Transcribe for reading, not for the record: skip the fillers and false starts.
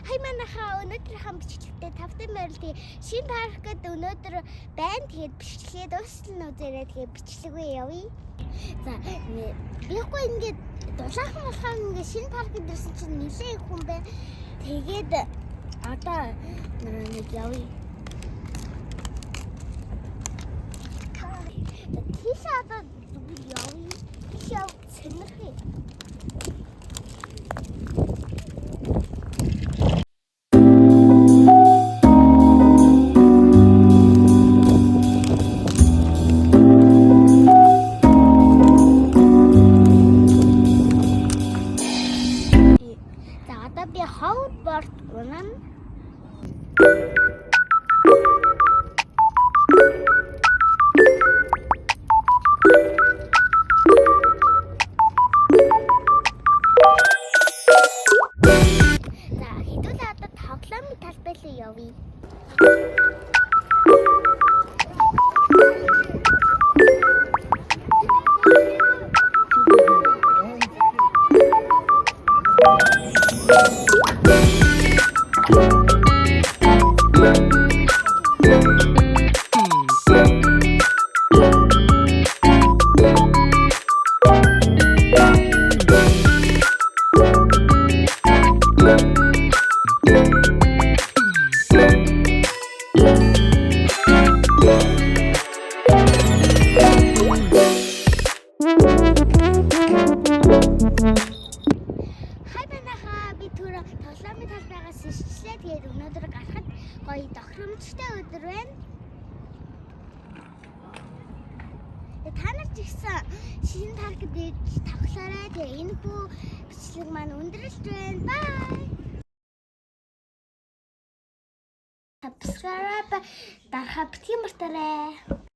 Хай манайхаа өнөөдөр хам бичлэгтээ тавтай морилтын шинэ паркад өнөөдөр байна. Тэгээд бичлэгээ дуустал үзээрэй. Тэгээд бичлэгээ явъя. За бихгүй ингээд дулаахан болохоор ингээд шинэ паркад ирсэн чинь нэлээд их хүн байна. Тэгээд одоо нэг явъя. Тийш одоо явъя. Тийш яв цэнэрхий. Би хоутборд унана. За хэдүүлээ одоо тоглоомын талбайлаа явъя. Тоглоомын талбайгаас ирчлээ. Тэгээд өнөөдөр гарахад гоё тохиромжтой өдөр байна. Та нар ч ихсэн шинэ паркд иж тоглоорой. Тэгээд энэ хүү бичлэг маань өндөрлөж байна. Бай. Subscribe дарахаа битгий мартаарай.